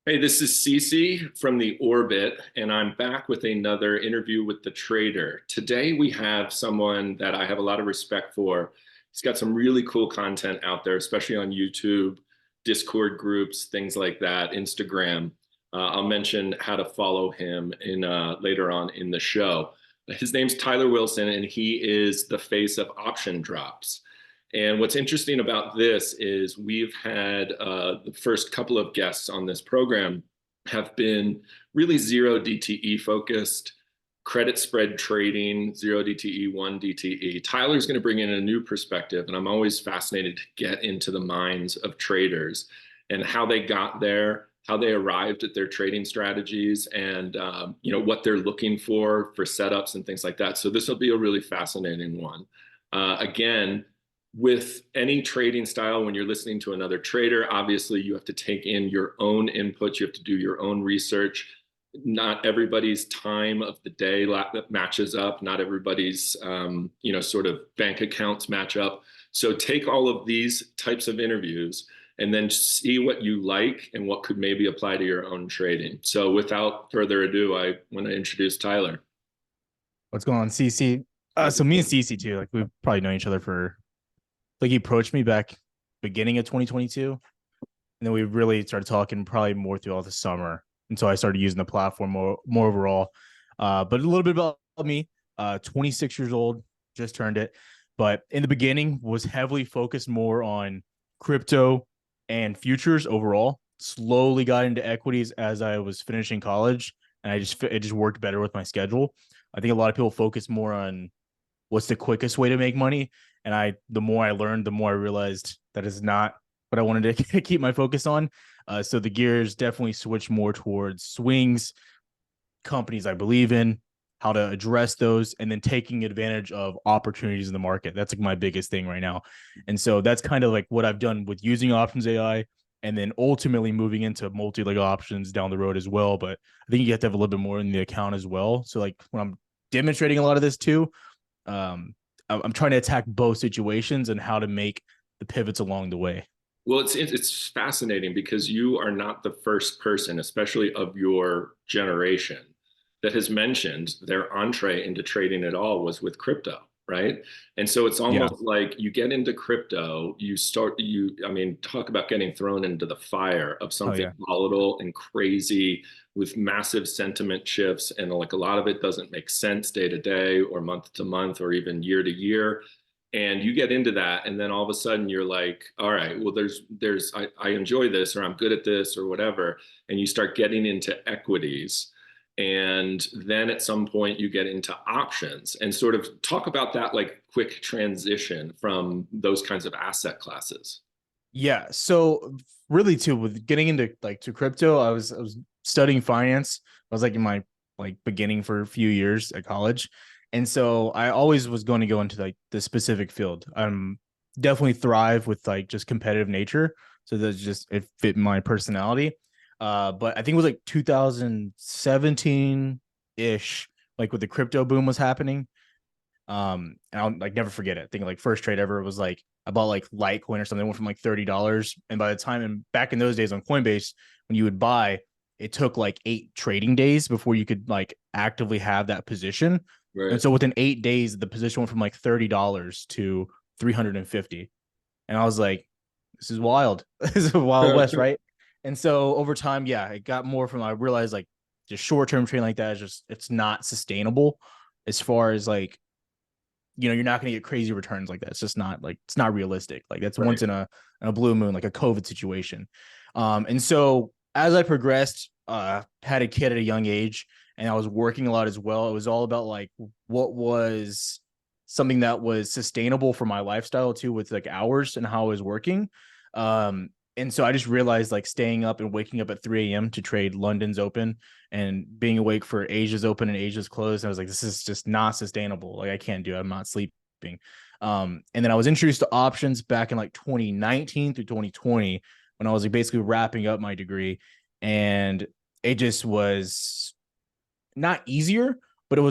Hey, this is Cece from the Orbit, and I'm back with another interview with the trader. Today, we have someone that I have a lot of respect for. He's got some really cool content out there, especially on YouTube, Discord groups, things like that, Instagram. I'll mention how to follow him in later on in the show. His name's Tyler Wilson, and he is the face of OptionDrops. And what's interesting about this is we've had the first couple of guests on this program have been really zero DTE focused, credit spread trading, zero DTE, one DTE. Tyler's going to bring in a new perspective, and I'm always fascinated to get into the minds of traders and how they got there, how they arrived at their trading strategies, and what they're looking for setups and things like that. So this will be a really fascinating one. Again, with any trading style, when you're listening to another trader, obviously you have to take in your own inputs. You have to do your own research. Not everybody's time of the day matches up. Not everybody's, sort of bank accounts match up. So take all of these types of interviews and then see what you like and what could maybe apply to your own trading. So without further ado, I want to introduce Tyler. What's going on, CC? So me and CC too, like we've probably known each other for he approached me back beginning of 2022. And then we really started talking probably more throughout the summer until I started using the platform more overall. But a little bit about me, 26 years old, just turned it. But in the beginning was heavily focused more on crypto and futures overall. Slowly got into equities as I was finishing college. And it just worked better with my schedule. I think a lot of people focus more on what's the quickest way to make money. And the more I learned, the more I realized that is not what I wanted to keep my focus on. So the gears definitely switched more towards swings, companies I believe in, how to address those, and then taking advantage of opportunities in the market. That's like my biggest thing right now. And so that's kind of like what I've done with using options AI, and then ultimately moving into multi-leg options down the road as well. But I think you have to have a little bit more in the account as well. So like when I'm demonstrating a lot of this too, I'm trying to attack both situations and how to make the pivots along the way. Well, it's fascinating because you are not the first person, especially of your generation, that has mentioned their entree into trading at all was with crypto, right? And so it's Yeah. almost like you get into crypto, talk about getting thrown into the fire of Oh something yeah. volatile and crazy with massive sentiment shifts. And like a lot of it doesn't make sense day to day or month to month or even year to year, and you get into that, and then all of a sudden you're like, all right, well, I enjoy this, or I'm good at this, or whatever. And you start getting into equities, and then at some point you get into options, and sort of talk about that like quick transition from those kinds of asset classes. Yeah. So really too, with getting into to crypto, I was studying finance. I was like in my beginning for a few years at college. And so I always was going to go into the specific field. Definitely thrive with just competitive nature. So that's just it fit my personality. But I think it was like 2017-ish, like with the crypto boom was happening. And I'll never forget it. I think first trade ever was I bought Litecoin or something, went from $30. And by the time, and back in those days on Coinbase, when you would buy, it took 8 trading days before you could actively have that position. And Right. so within 8 days, the position went from $30 to 350. And I was like, this is wild. This is a wild west, right? And so over time, yeah, it got more from, I realized just short-term trading like that is just, it's not sustainable as far as you're not going to get crazy returns like that. It's just not it's not realistic. That's Right. once in a blue moon, like a COVID situation. And so as I progressed, had a kid at a young age, and I was working a lot as well. It was all about what was something that was sustainable for my lifestyle too, with hours and how I was working. And so I just realized staying up and waking up at 3 a.m. to trade London's open and being awake for Asia's open and Asia's closed. I was like, this is just not sustainable. I can't do it. I'm not sleeping. And then I was introduced to options back in 2019 through 2020 when I was basically wrapping up my degree. And it just was not easier, but it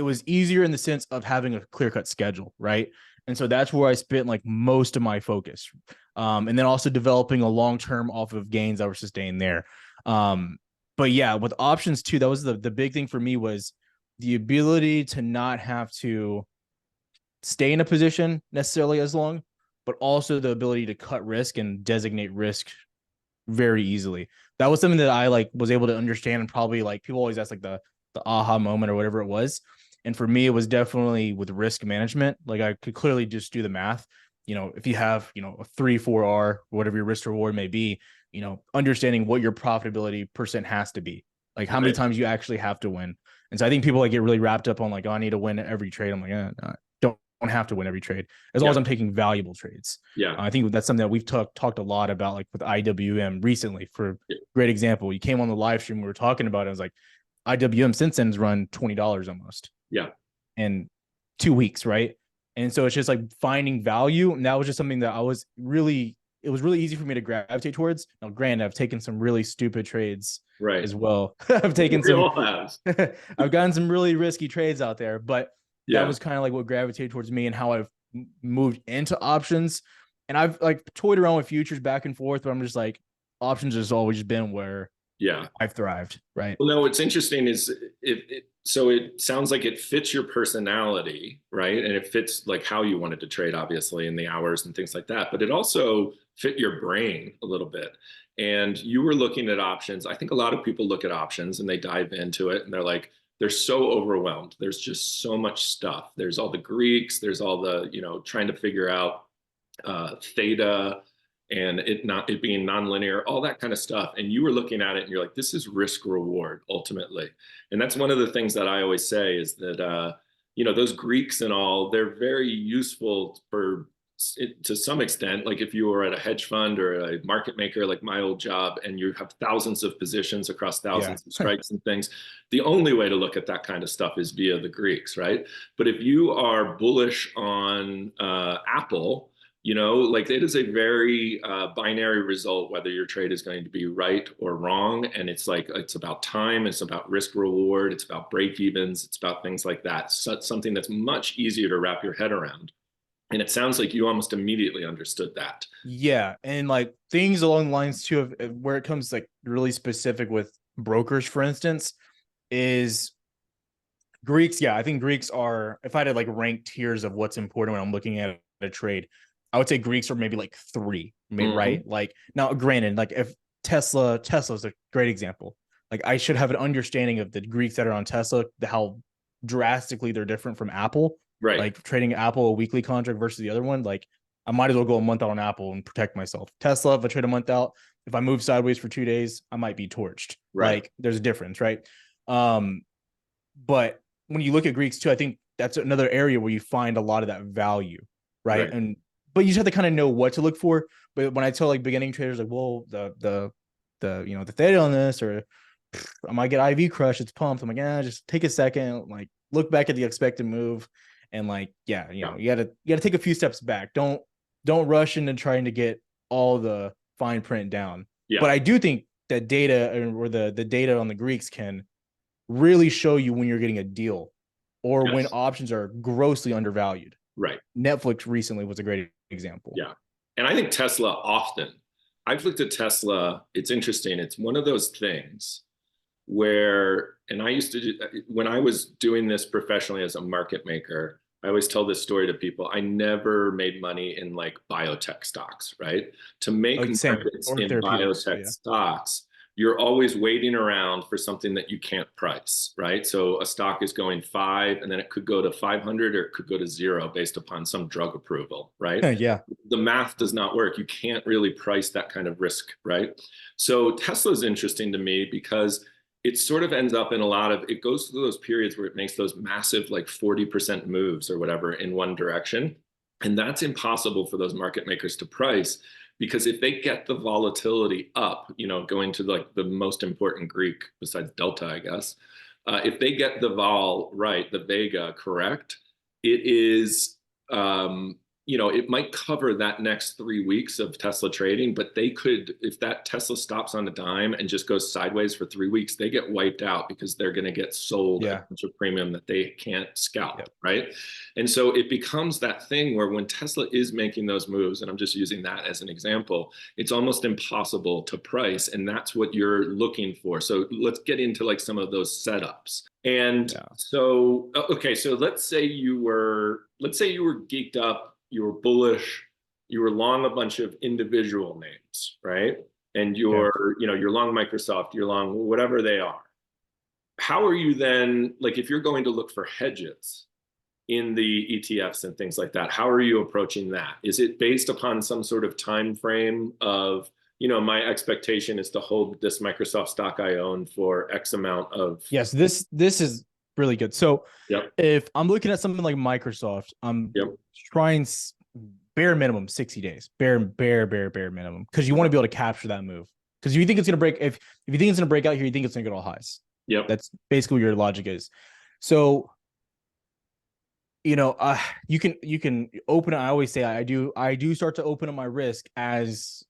was easier in the sense of having a clear cut schedule, right? And so that's where I spent like most of my focus. And then also developing a long-term off of gains that were sustained there. But yeah, with options too, that was the big thing for me, was the ability to not have to stay in a position necessarily as long, but also the ability to cut risk and designate risk very easily. That was something that I like was able to understand, and probably like people always ask like the aha moment or whatever it was. And for me, it was definitely with risk management. Like I could clearly just do the math. If you have, a 3-4R, whatever your risk reward may be, understanding what your profitability percent has to be, like how many times you actually have to win. And so I think people like get really wrapped up on like, oh, I need to win every trade. I'm like, no, don't have to win every trade as long as I'm taking valuable trades. Yeah. I think that's something that we've talked a lot about, like with IWM recently. For great example, you came on the live stream, we were talking about it. I was like, IWM since then has run $20 almost. Yeah. In 2 weeks, right? And so it's just like finding value. And that was just something that it was really easy for me to gravitate towards. Now, granted, I've taken some really stupid trades as well. I've taken I've gotten some really risky trades out there, but that was kind of like what gravitated towards me and how I've moved into options. And I've like toyed around with futures back and forth, but I'm just like, options has always been where I've thrived, right? Well, no, what's interesting is so it sounds like it fits your personality, right? And it fits like how you wanted to trade, obviously, in the hours and things like that. But it also fit your brain a little bit. And you were looking at options. I think a lot of people look at options and they dive into it and they're like, they're so overwhelmed. There's just so much stuff. There's all the Greeks, there's all the, trying to figure out theta and it being nonlinear, all that kind of stuff. And you were looking at it and you're like, this is risk reward ultimately. And that's one of the things that I always say is that, those Greeks and all, they're very useful to some extent. Like if you were at a hedge fund or a market maker, like my old job, and you have thousands of positions across thousands of strikes and things, the only way to look at that kind of stuff is via the Greeks, right? But if you are bullish on Apple, like it is a very binary result whether your trade is going to be right or wrong. And it's about time, it's about risk reward, it's about break evens, it's about things like that. So it's something that's much easier to wrap your head around. And it sounds like you almost immediately understood that. Yeah. And like things along the lines too of where it comes like really specific with brokers, for instance, is Greeks. Yeah. I think Greeks are, if I had to like rank tiers of what's important when I'm looking at a trade, I would say Greeks are maybe like 3, right? Like now, granted, like if Tesla's a great example. Like I should have an understanding of the Greeks that are on Tesla, how drastically they're different from Apple. Right. Like trading Apple a weekly contract versus the other one. Like I might as well go a month out on Apple and protect myself. Tesla, if I trade a month out, if I move sideways for 2 days, I might be torched. Right. Like there's a difference, right? But when you look at Greeks too, I think that's another area where you find a lot of that value, right? But you just have to kind of know what to look for. But when I tell like beginning traders, like, well, the theta on this, or I might get IV crush, it's pumped. I'm like, just take a second, like look back at the expected move, and like, you gotta take a few steps back. Don't rush into trying to get all the fine print down. Yeah. But I do think that data or the data on the Greeks can really show you when you're getting a deal or when options are grossly undervalued. Right. Netflix recently was a great example. Yeah. And I think Tesla often, I've looked at Tesla. It's interesting. It's one of those things where, and I used to do, when I was doing this professionally as a market maker, I always tell this story to people. I never made money in like biotech stocks, right? To make markets in biotech stocks, you're always waiting around for something that you can't price, right? So a stock is going 5 and then it could go to 500 or it could go to 0 based upon some drug approval, right? Yeah. The math does not work. You can't really price that kind of risk, right? So Tesla's interesting to me because it sort of ends up in it goes through those periods where it makes those massive like 40% moves or whatever in one direction. And that's impossible for those market makers to price. Because if they get the volatility up, going to like the most important Greek besides delta, I guess, if they get the vol right, the vega correct, it is it might cover that next 3 weeks of Tesla trading, but they could, if that Tesla stops on a dime and just goes sideways for 3 weeks, they get wiped out because they're going to get sold at a bunch of premium that they can't scalp, right? And so it becomes that thing where when Tesla is making those moves, and I'm just using that as an example, it's almost impossible to price, and that's what you're looking for. So let's get into like some of those setups. And so, okay, so let's say you were geeked up, you were bullish, you were long a bunch of individual names, right? And you're long Microsoft, you're long whatever they are. How are you then, like if you're going to look for hedges in the ETFs and things like that, how are you approaching that? Is it based upon some sort of time frame of, my expectation is to hold this Microsoft stock I own for X amount of. Yes, this is really good. So if I'm looking at something like Microsoft, I'm trying bare minimum 60 days, bare minimum, because you want to be able to capture that move. Because you think it's going to break, if you think it's going to break out here, you think it's going to get all highs. That's basically what your logic is. So, you can open it. I always say I do start to open up my risk as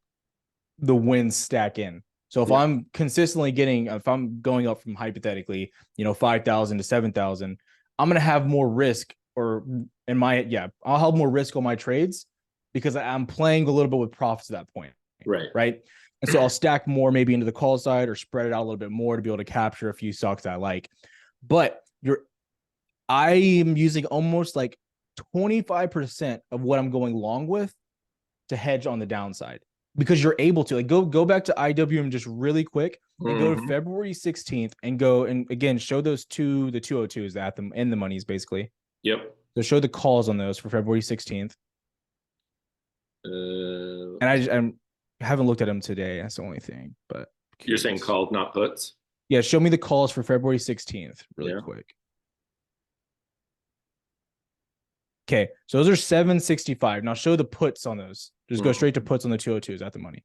the wins stack in. So if I'm consistently if I'm going up from hypothetically, 5,000 to 7,000, I'm going to have more risk I'll have more risk on my trades because I'm playing a little bit with profits at that point. Right. And so I'll stack more maybe into the call side or spread it out a little bit more to be able to capture a few stocks that I like. But I am using almost like 25% of what I'm going long with to hedge on the downside. Because you're able to go back to IWM just really quick and go to February 16th and go and again show those the 202s at them in the monies basically. So show the calls on those for February 16th. And I haven't looked at them today. That's the only thing. But you're saying calls, not puts? Yeah, show me the calls for February 16th really quick. Okay, so those are 765. Now show the puts on those. Just go straight to puts on the 202s at the money.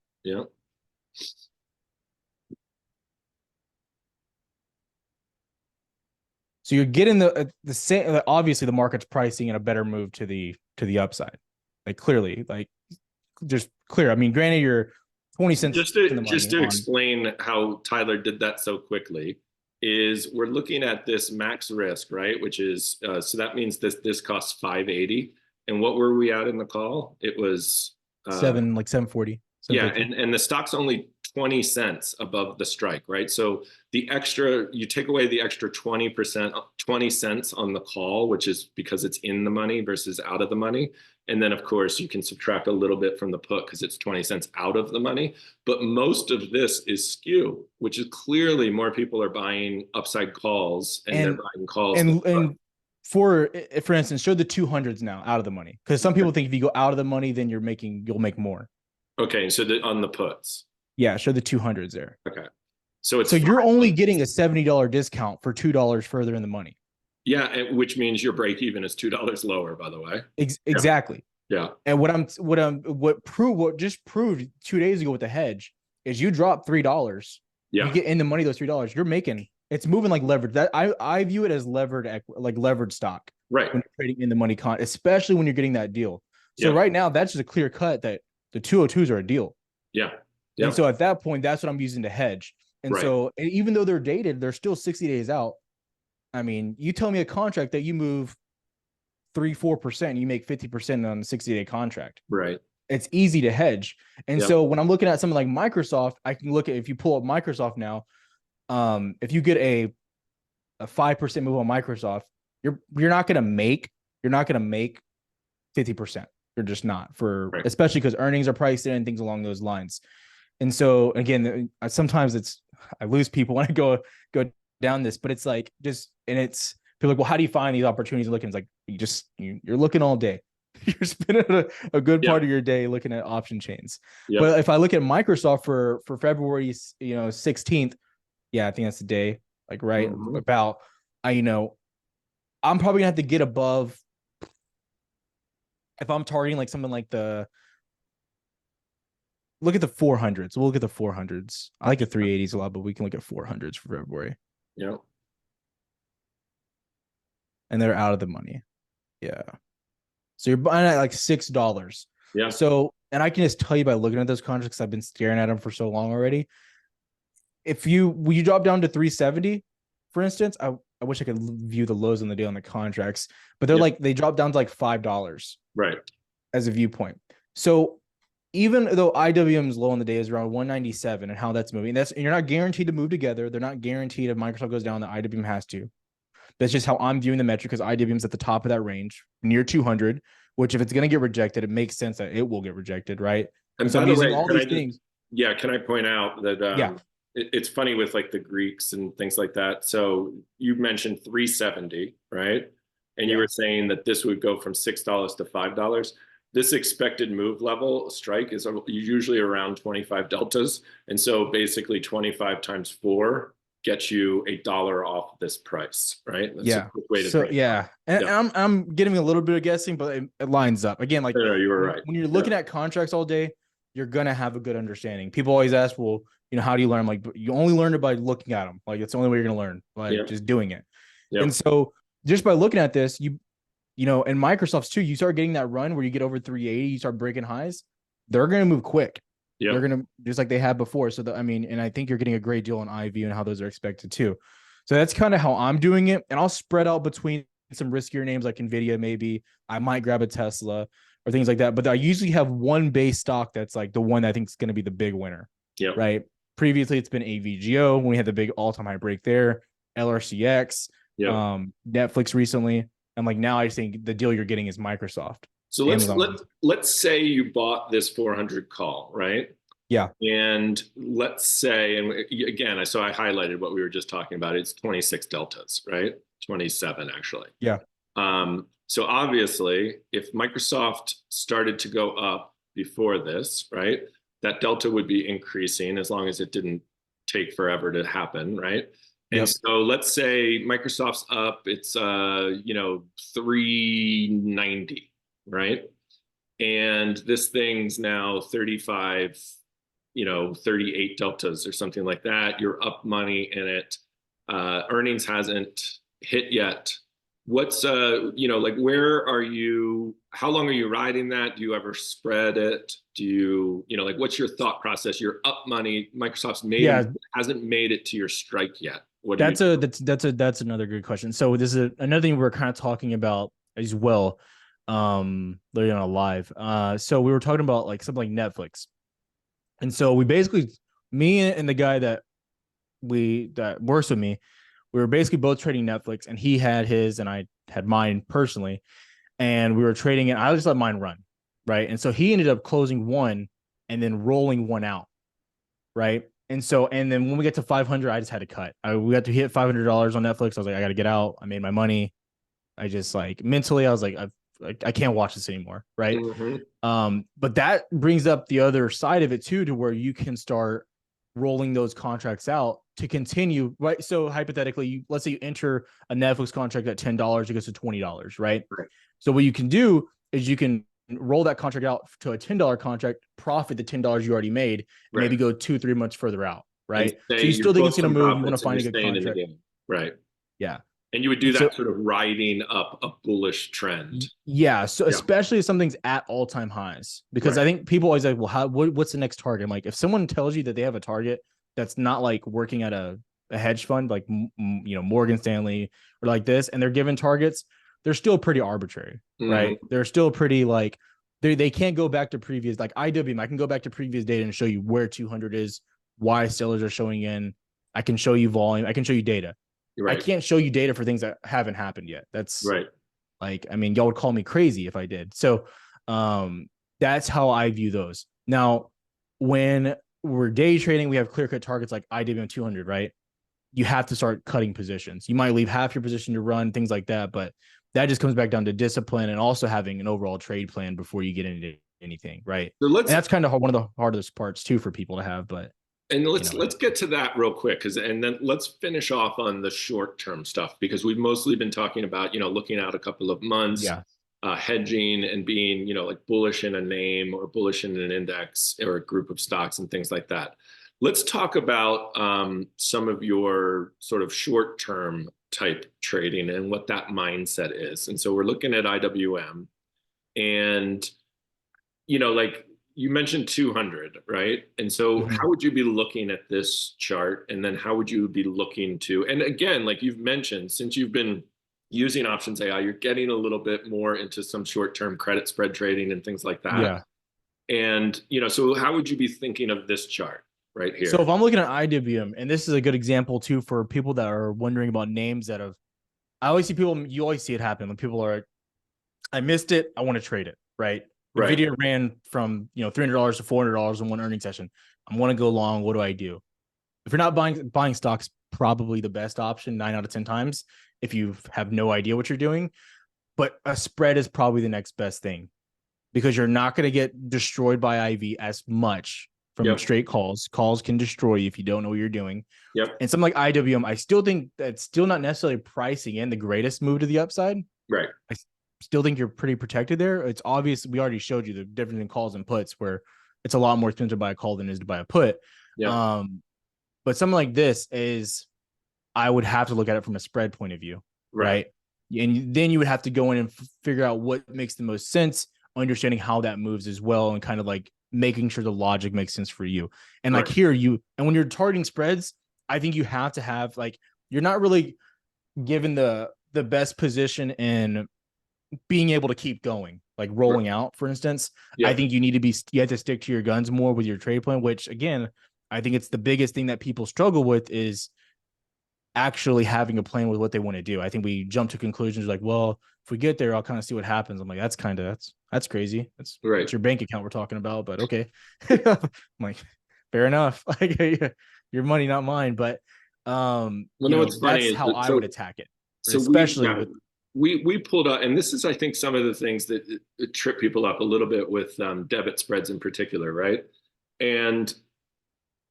So you're getting the same. Obviously, the market's pricing in a better move to the upside. Like clearly, like just clear. I mean, granted, you're 20 cents. Just to explain how Tyler did that so quickly. Is we're looking at this max risk, right? Which is so that means this costs 580. And what were we at in the call? It was 740. Yeah, and the stock's only 20 cents above the strike, right? So you take away the extra 20%, 20 cents on the call, which is because it's in the money versus out of the money. And then, of course, you can subtract a little bit from the put because it's 20 cents out of the money. But most of this is skew, which is clearly more people are buying upside calls and they're buying calls. And for instance, show the 200s now out of the money. Because some people think if you go out of the money, then you'll make more. Okay, so on the puts. Yeah, show the 200s there. Okay. So you're only getting a $70 discount for $2 further in the money. Yeah, which means your break even is $2 lower, by the way. Exactly. Yeah. And what just proved 2 days ago with the hedge is you drop $3. You get in the money those $3. You're making it's moving like leverage. That I view it as levered stock. Right. When you're trading in the money especially when you're getting that deal. So right now that's just a clear cut that the 202s are a deal. Yeah. And so at that point, that's what I'm using to hedge. And so even though they're dated, they're still 60 days out. I mean, you tell me a contract that you move 3-4%, you make 50% on a 60-day contract. Right. It's easy to hedge. And so when I'm looking at something like Microsoft, I can look at, if you pull up Microsoft now, if you get a 5% move on Microsoft, you're not going to make 50%. You're just not especially because earnings are priced in and things along those lines. And so again, sometimes I lose people when I go down this, but it's like it's people like, well, how do you find these opportunities? Looking, it's like you're looking all day. You're spending a good part of your day looking at option chains. But if I look at Microsoft for February 16th, I think that's the day. Like about I'm probably gonna have to get above. If I'm targeting like something like look at the 400s. We'll look at the 400s. I like the 380s a lot, but we can look at 400s for February. Yeah. And they're out of the money. Yeah. So you're buying at like $6. Yeah. So, and I can just tell you by looking at those contracts, I've been staring at them for so long already. If you drop down to 370, for instance, I wish I could view the lows on the day on the contracts, but they're like, they drop down to like $5 Right. as a viewpoint. So even though IWM's low on the day is around 197 and how that's moving, and you're not guaranteed to move together. They're not guaranteed if Microsoft goes down, the IWM has to. That's just how I'm viewing the metric, because IWM's at the top of that range, near 200, which if it's going to get rejected, it makes sense that it will get rejected, right? And so by I'm the using way, all these things. Yeah, can I point out that it's funny with like the Greeks and things like that. So you mentioned 370, right? And you were saying that this would go from $6 to $5. This expected move level strike is usually around 25 deltas. And so basically 25 times 4 gets you $1 off this price, right? That's a quick way to think. And I'm getting a little bit of guessing, but it lines up. Again, like you were right. When you're looking at contracts all day, you're gonna have a good understanding. People always ask, well, how do you learn? I'm like, you only learn it by looking at them. Like, it's the only way you're gonna learn, like just doing it. And so just by looking at this, and Microsoft's too, you start getting that run where you get over 380, you start breaking highs, they're gonna move quick. They're gonna, just like they had before. So and I think you're getting a great deal on IV and how those are expected too. So that's kind of how I'm doing it. And I'll spread out between some riskier names like Nvidia, maybe I might grab a Tesla or things like that. But I usually have one base stock that's like the one that I think is going to be the big winner. Right. Previously, it's been AVGO when we had the big all-time high break there, LRCX, Netflix recently. And like now I think the deal you're getting is Microsoft. So let's say you bought this 400 call, right? Yeah. And let's say, and again, so I highlighted what we were just talking about. It's 26 deltas, right? 27 actually. Yeah. So obviously, if Microsoft started to go up before this, right, that delta would be increasing as long as it didn't take forever to happen, right? And so let's say Microsoft's up, it's 390, right? And this thing's now 35, 38 deltas or something like that. You're up money in it. Earnings hasn't hit yet. What's where are you? How long are you riding that? Do you ever spread it? Do you what's your thought process? You're up money. Microsoft's hasn't made it to your strike yet. That's another good question. So this is another thing we're kind of talking about as well. Literally on a live. So we were talking about like something like Netflix. And so we basically, me and the guy that works with me, we were basically both trading Netflix, and he had his and I had mine personally, and we were trading it. I just let mine run, right? And so he ended up closing one and then rolling one out, right? And then when we get to 500, I just had to cut. We got to hit $500 on Netflix. I was like, I got to get out. I made my money. I just like mentally, I was like, I can't watch this anymore, right? Mm-hmm. But that brings up the other side of it too, to where you can start rolling those contracts out to continue, right? So hypothetically, let's say you enter a Netflix contract at $10, it goes to $20, right? So what you can do is you can roll that contract out to a $10 contract, profit the $10 you already made, and maybe go 2-3 months further out, right? So you still think it's going to move. You want to find a good contract, right? Yeah. And you would do that sort of riding up a bullish trend. Yeah. So especially if something's at all-time highs, because I think people always like, well, what's the next target? I'm like, if someone tells you that they have a target that's not like working at a hedge fund, like, Morgan Stanley or like this, and they're given targets, they're still pretty arbitrary, right? They're still pretty like, they can't go back to previous, like IWM. I can go back to previous data and show you where 200 is, why sellers are showing in. I can show you volume. I can show you data. I can't show you data for things that haven't happened yet. That's like, I mean, y'all would call me crazy if I did. So that's how I view those. Now, when we're day trading, we have clear-cut targets like IWM 200, right? You have to start cutting positions. You might leave half your position to run, things like that, but that just comes back down to discipline and also having an overall trade plan before you get into anything, right? So and that's kind of one of the hardest parts too for people to have, but and let's get to that real quick, and then let's finish off on the short-term stuff, because we've mostly been talking about, looking out a couple of months, hedging and being, like bullish in a name or bullish in an index or a group of stocks and things like that. Let's talk about some of your sort of short-term type trading and what that mindset is. And so we're looking at IWM. And, like you mentioned 200, right? And so Mhm. how would you be looking at this chart? And then how would you be looking to, and again, like you've mentioned, since you've been using options AI, you're getting a little bit more into some short-term credit spread trading and things like that. Yeah. And, so how would you be thinking of this chart right So if here? I'm looking at IWM, and this is a good example too for people that are wondering about names that have, I always see people, you always see it happen when people are, I missed it, I want to trade it, right? Right. Nvidia ran from $300 to $400 in one earning session. I want to go long. What do I do? If you're not buying stocks, probably the best option 9 out of 10 times if you have no idea what you're doing. But a spread is probably the next best thing because you're not going to get destroyed by IV as much from Yep. straight calls. Calls can destroy you if you don't know what you're doing. Yep. And something like IWM, I still think that's still not necessarily pricing in the greatest move to the upside. Right. I still think you're pretty protected there. It's obvious. We already showed you the difference in calls and puts where it's a lot more expensive to buy a call than it is to buy a put. Yep. But something like this is, I would have to look at it from a spread point of view, Right. right? And then you would have to go in and figure out what makes the most sense, understanding how that moves as well, and kind of like making sure the logic makes sense for you. And like Right. here, and when you're targeting spreads, I think you have to have like, you're not really given the best position in being able to keep going, like Right. rolling out, for instance. I Yep. think you have to stick to your guns more with your trade plan, which again, I think it's the biggest thing that people struggle with is actually having a plan with what they want to do. I think we jump to conclusions like, well, if we get there, I'll kind of see what happens. I'm like, that's crazy. Right. It's your bank account we're talking about, but okay. I'm like, fair enough. Like your money, not mine. But Well, no, what's funny that's is how that I would attack it, so especially with we pulled out, and this is I think some of the things that trip people up a little bit with debit spreads in particular, right? And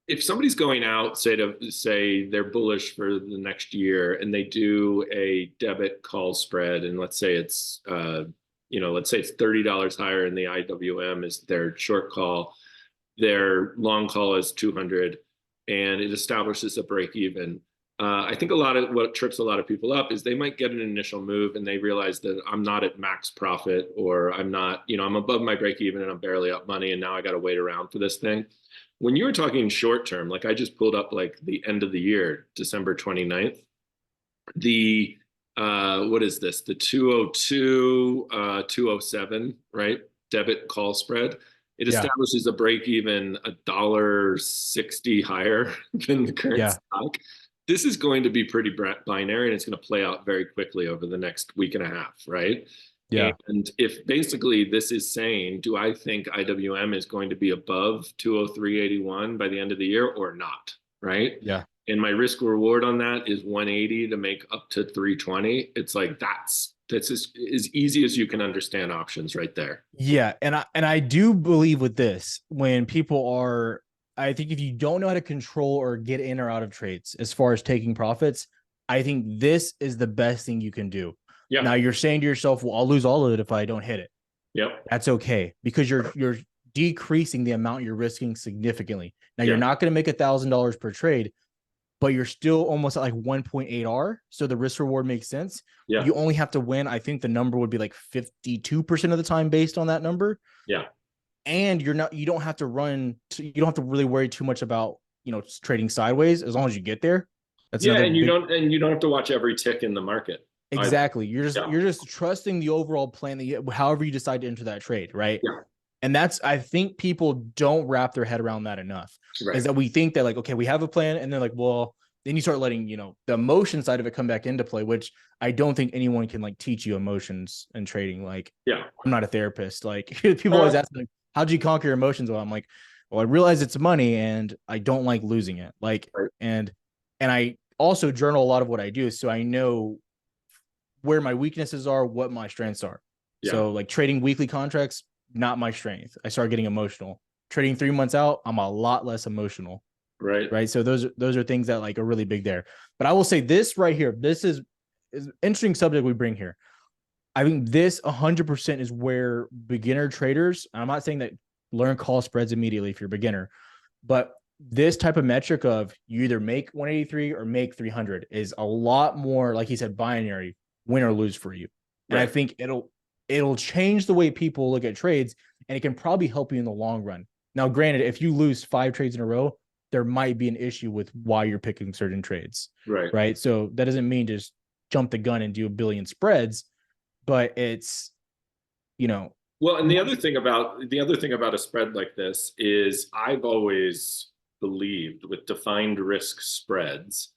if somebody's going out, say they're bullish for the next year, and they do a debit call spread, and let's say it's $30 higher, and the IWM is their short call, their long call is 200, and it establishes a break even. I think a lot of what trips a lot of people up is they might get an initial move and they realize that I'm not at max profit, or I'm not, I'm above my break even and I'm barely up money, and now I got to wait around for this thing. When you were talking short term, like I just pulled up like the end of the year, December 29th, the what is this? The 202, 207, right? Debit call spread. It yeah, establishes a break even $1.60 higher than the current yeah, stock. This is going to be pretty binary, and it's going to play out very quickly over the next week and a half, right? yeah, And if basically this is saying, do I think IWM is going to be above 203.81 by the end of the year or not, right? yeah. And my risk reward on that is 180 to make up to 320. It's like that's as easy as you can understand options right there. Yeah, and I do believe with this, when people are, I think if you don't know how to control or get in or out of trades as far as taking profits, I think this is the best thing you can do. Yeah. Now you're saying to yourself, well, I'll lose all of it if I don't hit it. Yep. That's okay because you're decreasing the amount you're risking significantly. Now you're Yeah. not going to make $1,000 per trade, but you're still almost at like 1.8 R. So the risk reward makes sense. Yeah. You only have to win. I think the number would be like 52% of the time based on that number. Yeah. And you don't have to you don't have to really worry too much about, trading sideways as long as you get there. That's Yeah. another And you big, don't have to watch every tick in the market either. exactly. Yeah. You're just trusting the overall plan however you decide to enter that trade. Right. Yeah. And I think people don't wrap their head around that enough. Right. Is that we think that like, okay, we have a plan, and then like, well, then you start letting, the emotion side of it come back into play, which I don't think anyone can like teach you emotions and trading. Like, Yeah. I'm not a therapist. Like people always ask me, like, how'd you conquer your emotions? Well, I'm like, well, I realize it's money and I don't like losing it. Like, Right. and I also journal a lot of what I do. So I know where my weaknesses are, what my strengths are. Yeah. So like trading weekly contracts, not my strength. I started getting emotional. Trading 3 months out, I'm a lot less emotional. Right. Right. So those are things that like are really big there. But I will say this right here, this is an interesting subject we bring here. I think this 100% is where beginner traders, I'm not saying that learn call spreads immediately if you're a beginner, but this type of metric of you either make 183 or make 300 is a lot more, like he said, binary, win or lose for you. And I Right. think it'll change the way people look at trades, and it can probably help you in the long run. Now, granted, if you lose 5 trades in a row, there might be an issue with why you're picking certain trades, Right. right? So that doesn't mean just jump the gun and do a billion spreads, but it's, you know, Well, and the other thing about a spread like this is I've always believed with defined risk spreads,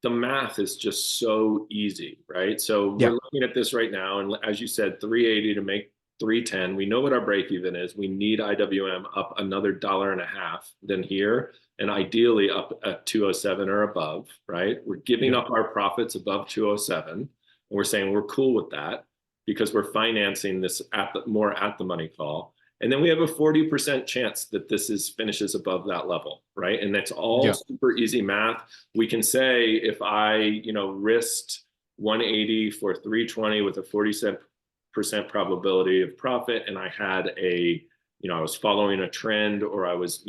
the math is just so easy, right? So we're yeah, looking at this right now, and as you said, 380 to make 310. We know what our break even is. We need IWM up another dollar and a half than here, and ideally up at 207 or above, right? We're giving yeah, up our profits above 207, and we're saying we're cool with that because we're financing this more at the money call. And then we have a 40% chance that this finishes above that level, right? And that's all yeah, super easy math. We can say if I, risked 180 for 320 with a 40% probability of profit, and I had I was following a trend, or I was,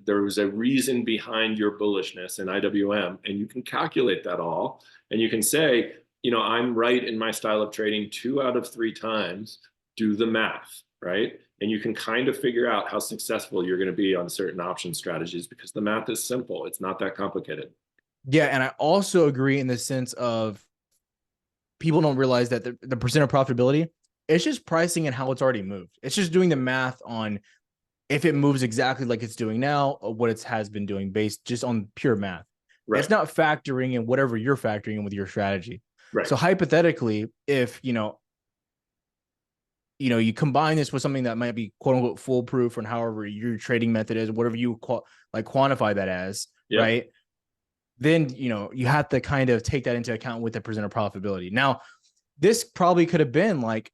there was a reason behind your bullishness in IWM, and you can calculate that all, and you can say, I'm right in my style of trading 2 out of 3 times. Do the math, right? And you can kind of figure out how successful you're going to be on certain option strategies because the math is simple. It's not that complicated. yeah. And I also agree in the sense of people don't realize that the percent of profitability, it's just pricing and how it's already moved. It's just doing the math on if it moves exactly like it's doing now or what it has been doing based just on pure math. It's Right. not factoring in whatever you're factoring in with your strategy. Right. So hypothetically, if you combine this with something that might be quote unquote foolproof, and however your trading method is, whatever you quantify that as, Yep. right? Then you have to kind of take that into account with the percent of profitability. Now, this probably could have been like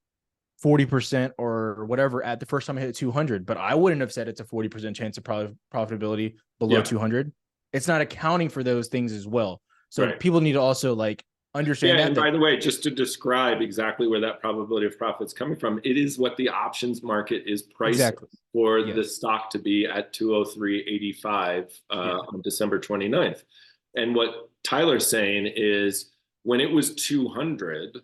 40% or whatever at the first time I hit 200, but I wouldn't have said it's a 40% chance of profitability below Yeah. 200. It's not accounting for those things as well. So Right. people need to also Yeah, understand and that by the way, just to describe exactly where that probability of profit is coming from, it is what the options market is pricing exactly. for the Yes. stock to be at 203.85 Yeah. on December 29th. And what Tyler's saying is when it was 200,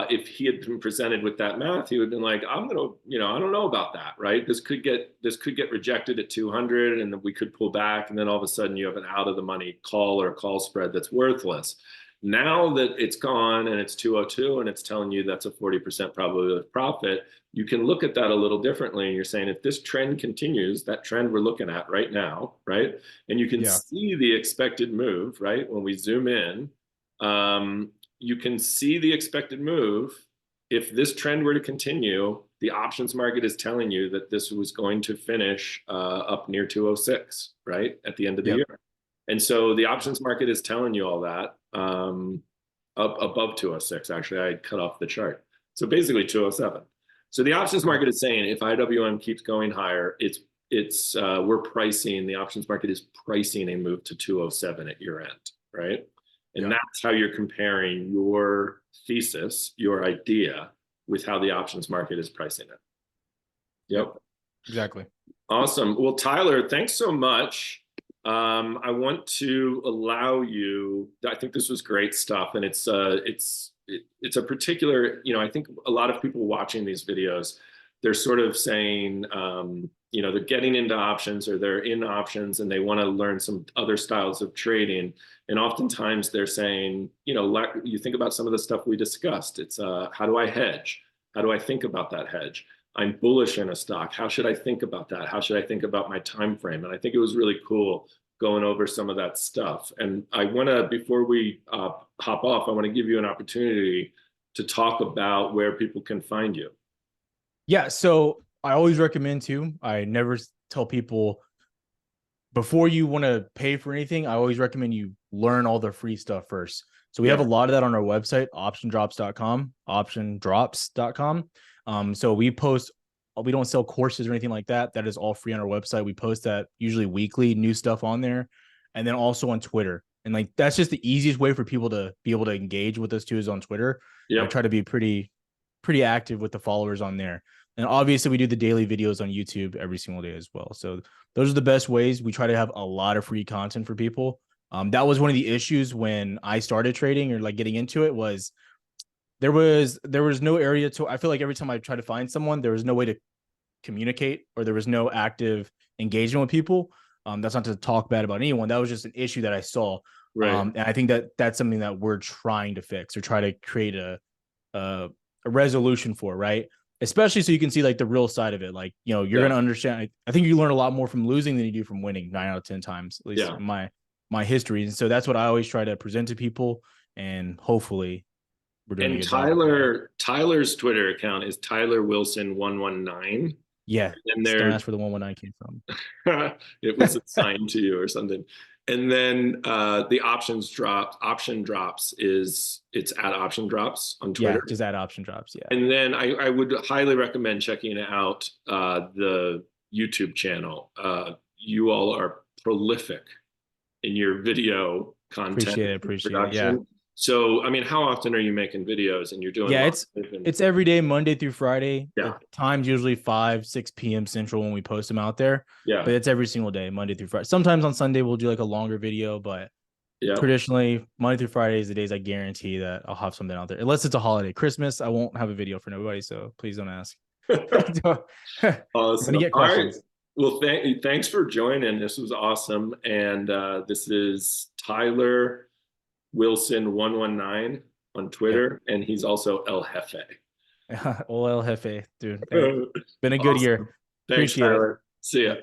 if he had been presented with that math, he would have been like, I don't know about that, right? This could get rejected at 200, and then we could pull back, and then all of a sudden you have an out of the money call or call spread that's worthless. Now that it's gone and it's 202 and it's telling you that's a 40% probability of profit, you can look at that a little differently. And you're saying if this trend continues, that trend we're looking at right now, right? And you can Yeah. see the expected move, right? When we zoom in, you can see the expected move. If this trend were to continue, the options market is telling you that this was going to finish up near 206, right? At the end of the Yep. year. And so the options market is telling you all that up above 206. Actually, I cut off the chart. So basically 207. So the options market is saying if IWM keeps going higher, we're pricing, the options market is pricing a move to 207 at year end, right? And Yeah. that's how you're comparing your thesis, your idea, with how the options market is pricing it. Yep. Exactly. Awesome. Well, Tyler, thanks so much. I want to allow you. I think this was great stuff, and it's a particular. I think a lot of people watching these videos, they're sort of saying, they're getting into options or they're in options and they want to learn some other styles of trading. And oftentimes they're saying, you think about some of the stuff we discussed. It's how do I hedge? How do I think about that hedge? I'm bullish in a stock. How should I think about that? How should I think about my time frame? And I think it was really cool going over some of that stuff. And I want to, before we hop off, I want to give you an opportunity to talk about where people can find you. Yeah. So I always recommend too. I never tell people before you want to pay for anything, I always recommend you learn all the free stuff first. So we have a lot of that on our website, optiondrops.com, optiondrops.com. So we don't sell courses or anything like that. That is all free on our website. We post that usually weekly, new stuff on there, and then also on Twitter. And that's just the easiest way for people to be able to engage with us too is on Twitter. I try to be pretty active with the followers on there. And obviously we do the daily videos on YouTube every single day as well. So those are the best ways. We try to have a lot of free content for people. That was one of the issues when I started trading or getting into it was there was no area to. I feel like every time I try to find someone, there was no way to communicate, or there was no active engagement with people. That's not to talk bad about anyone. That was just an issue that I saw. Right. And I think that that's something that we're trying to fix, or try to create a, a resolution for, right? Especially so you can see like the real side of it. Like, you're Yeah. gonna understand. I think you learn a lot more from losing than you do from winning 9 out of 10 times, at least Yeah. in my history. And so that's what I always try to present to people, and hopefully we're doing a And good job. Tyler's Twitter account is Tyler Wilson 119. Yeah, And don't there ask where the 119 came from. it was assigned to you or something. And then the option drops it's at option drops on Yeah, Twitter. just add OptionDrops. Yeah. And then I would highly recommend checking out the YouTube channel. You all are prolific in your video content Appreciate it. Yeah. production. So, I mean, how often are you making videos and you're doing Yeah, lots it's every day, Monday through Friday. Yeah. The time's usually 5, 6 p.m. Central when we post them out there. Yeah. But it's every single day, Monday through Friday. Sometimes on Sunday we'll do like a longer video, but Yeah. traditionally Monday through Friday is the days I guarantee that I'll have something out there. Unless it's a holiday. Christmas, I won't have a video for nobody, so please don't ask. Awesome. When you get All right. questions. Well, thanks for joining. This was awesome. And this is Tyler Wilson 119 on Twitter, and he's also El Jefe. Ol El Jefe, dude. Been a good Awesome. year. Thanks, Appreciate it. Tyler. See ya.